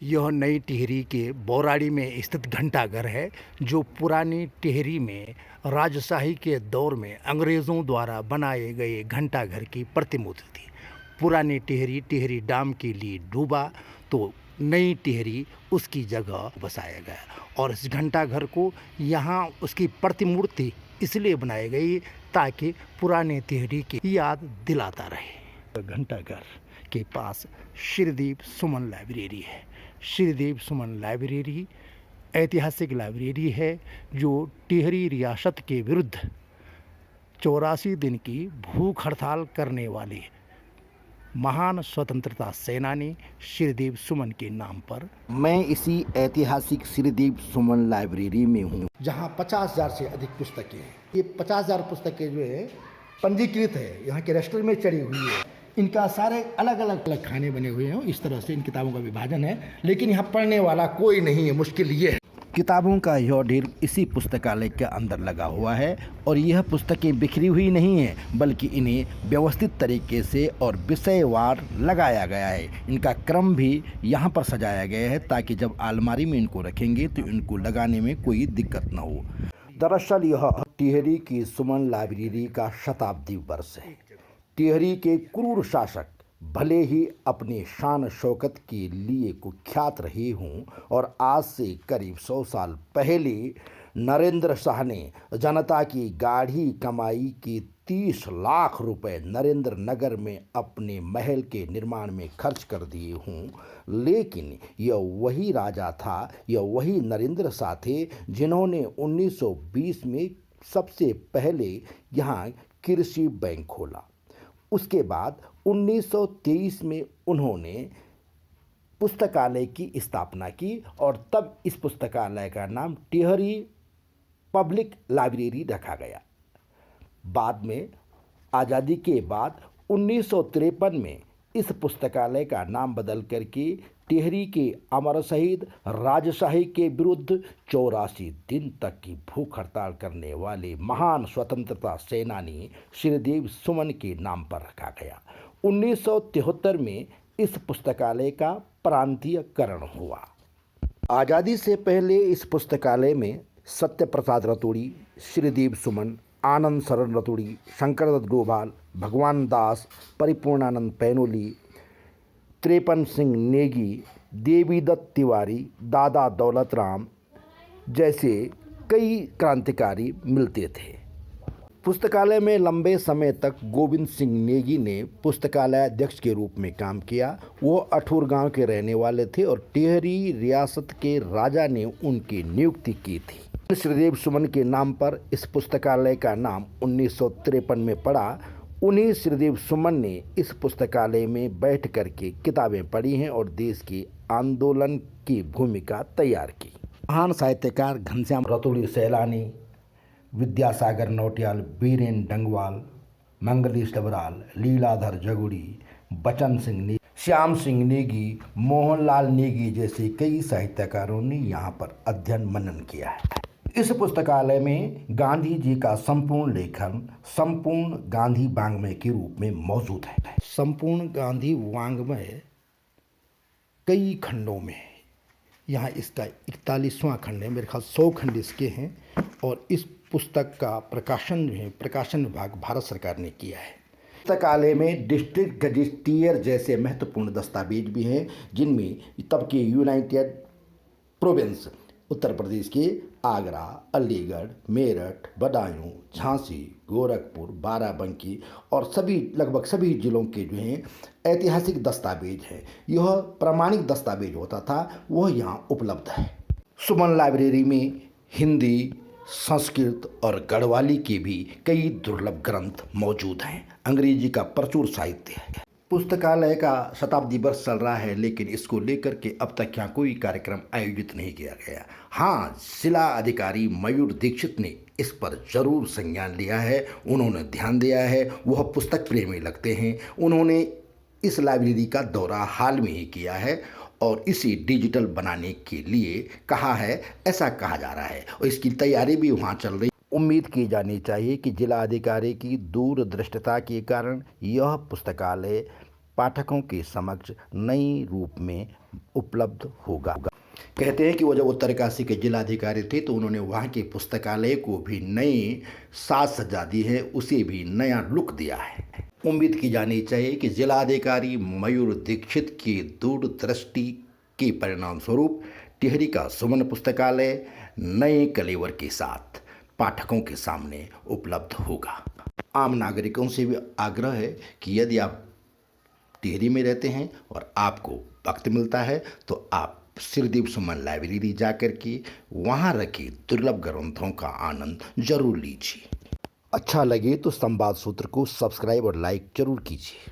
यह नई टिहरी के बौराड़ी में स्थित घंटाघर है, जो पुरानी टिहरी में राजशाही के दौर में अंग्रेज़ों द्वारा बनाए गए घंटाघर की प्रतिमूर्ति थी। पुरानी टिहरी टिहरी डैम के लिए डूबा तो नई टिहरी उसकी जगह बसाया गया और इस घंटाघर को यहाँ उसकी प्रतिमूर्ति इसलिए बनाई गई ताकि पुराने टिहरी की याद दिलाता रहे। घंटाघर के पास श्रीदेव सुमन लाइब्रेरी है। श्रीदेव सुमन लाइब्रेरी ऐतिहासिक लाइब्रेरी है जो टिहरी रियासत के विरुद्ध 84 दिन की भूख हड़ताल करने वाले महान स्वतंत्रता सेनानी श्रीदेव सुमन के नाम पर। मैं इसी ऐतिहासिक श्रीदेव सुमन लाइब्रेरी में हूँ, जहाँ 50,000 से अधिक पुस्तकें हैं। ये 50,000 पुस्तकें जो है पंजीकृत है, यहाँ के रजिस्टर में चढ़ी हुई है। इनका सारे अलग अलग खाने बने हुए हैं। इस तरह से इन किताबों का विभाजन है, लेकिन यहाँ पढ़ने वाला कोई नहीं है। मुश्किल ये है। किताबों का यह ढेर इसी पुस्तकालय के अंदर लगा हुआ है और यह पुस्तकें बिखरी हुई नहीं हैं, बल्कि इन्हें व्यवस्थित तरीके से और विषयवार लगाया गया है। इनका क्रम भी यहाँ पर सजाया गया है ताकि जब अलमारी में इनको रखेंगे तो इनको लगाने में कोई दिक्कत न हो। दरअसल यह टिहरी की सुमन लाइब्रेरी का शताब्दी वर्ष है। टिहरी के क्रूर शासक भले ही अपने शान शौकत के लिए कुख्यात रहे हों और आज से करीब 100 साल पहले नरेंद्र शाह ने जनता की गाढ़ी कमाई के 30 लाख रुपए नरेंद्र नगर में अपने महल के निर्माण में खर्च कर दिए हों, लेकिन यह वही राजा था, यह वही नरेंद्र शाह थे जिन्होंने 1920 में सबसे पहले यहाँ कृषि बैंक खोला। उसके बाद 1923 में उन्होंने पुस्तकालय की स्थापना की और तब इस पुस्तकालय का नाम टिहरी पब्लिक लाइब्रेरी रखा गया। बाद में आज़ादी के बाद 1953 में इस पुस्तकालय का नाम बदल करके टिहरी के अमर शहीद राजशाही के विरुद्ध 84 दिन तक की भूख हड़ताल करने वाले महान स्वतंत्रता सेनानी श्रीदेव सुमन के नाम पर रखा गया। 1973 में इस पुस्तकालय का प्रांतीयकरण हुआ। आज़ादी से पहले इस पुस्तकालय में सत्य प्रसाद रतूड़ी, श्रीदेव सुमन, आनंद शरण रतूड़ी, शंकर दत्त डोभाल, भगवान दास, परिपूर्णानंद पैनोली, त्रेपन सिंह नेगी, देवी दत्त तिवारी, दादा दौलत राम जैसे कई क्रांतिकारी मिलते थे। पुस्तकालय में लंबे समय तक गोविंद सिंह नेगी ने पुस्तकालय अध्यक्ष के रूप में काम किया। वो अठूर गांव के रहने वाले थे और टिहरी रियासत के राजा ने उनकी नियुक्ति की थी। श्रीदेव सुमन के नाम पर इस पुस्तकालय का नाम 1953 में पड़ा। उन्हीं श्रीदेव सुमन ने इस पुस्तकालय में बैठ कर के किताबें पढ़ी हैं और देश के आंदोलन की भूमिका तैयार की। महान साहित्यकार घनश्याम रतूड़ी सैलानी, विद्यासागर नौटियाल, बीरेन डंगवाल, मंगलेश डबराल, लीलाधर जगुड़ी, बचन सिंह नेगी, श्याम सिंह नेगी, मोहनलाल नेगी जैसे कई साहित्यकारों ने यहाँ पर अध्ययन मनन किया है। इस पुस्तकालय में गांधी जी का संपूर्ण लेखन संपूर्ण गांधी वाङ्मय के रूप में मौजूद है। संपूर्ण गांधी वाङ्मय कई खंडों में, यहाँ इसका 41वां खंड है। मेरे ख्याल 100 खंड इसके हैं और इस पुस्तक का प्रकाशन जो है प्रकाशन विभाग भारत सरकार ने किया है। पुस्तकालय में डिस्ट्रिक्ट गजेटियर जैसे महत्वपूर्ण दस्तावेज भी हैं, जिनमें तब के यूनाइटेड प्रोविंस उत्तर प्रदेश के आगरा, अलीगढ़, मेरठ, बदायूं, झांसी, गोरखपुर, बाराबंकी और लगभग सभी जिलों के जो हैं ऐतिहासिक दस्तावेज हैं। यह प्रामाणिक दस्तावेज होता था, वह यहाँ उपलब्ध है। सुमन लाइब्रेरी में हिंदी, संस्कृत और गढ़वाली के भी कई दुर्लभ ग्रंथ मौजूद हैं। अंग्रेजी का प्रचुर साहित्य है। पुस्तकालय का शताब्दी वर्ष चल रहा है, लेकिन इसको लेकर के अब तक यहाँ कोई कार्यक्रम आयोजित नहीं किया गया। हाँ, जिला अधिकारी मयूर दीक्षित ने इस पर जरूर संज्ञान लिया है, उन्होंने ध्यान दिया है। वह पुस्तक प्रेमी लगते हैं। उन्होंने इस लाइब्रेरी का दौरा हाल में ही किया है और इसे डिजिटल बनाने के लिए कहा है, ऐसा कहा जा रहा है और इसकी तैयारी भी वहाँ चल रही। उम्मीद की जानी चाहिए कि जिलाधिकारी की दूरदृष्टता के कारण यह पुस्तकालय पाठकों के समक्ष नई रूप में उपलब्ध होगा। कहते हैं कि वो जब उत्तरकाशी के जिलाधिकारी थे तो उन्होंने वहाँ के पुस्तकालय को भी नई साज सज्जा दी है, उसे भी नया लुक दिया है। उम्मीद की जानी चाहिए कि जिलाधिकारी मयूर दीक्षित की दूरदृष्टि के परिणाम स्वरूप टिहरी का सुमन पुस्तकालय नए कलेवर के साथ पाठकों के सामने उपलब्ध होगा। आम नागरिकों से भी आग्रह है कि यदि आप टिहरी में रहते हैं और आपको वक्त मिलता है तो आप श्रीदेव सुमन लाइब्रेरी जाकर के वहाँ रखे दुर्लभ ग्रंथों का आनंद जरूर लीजिए। अच्छा लगे तो संवाद सूत्र को सब्सक्राइब और लाइक जरूर कीजिए।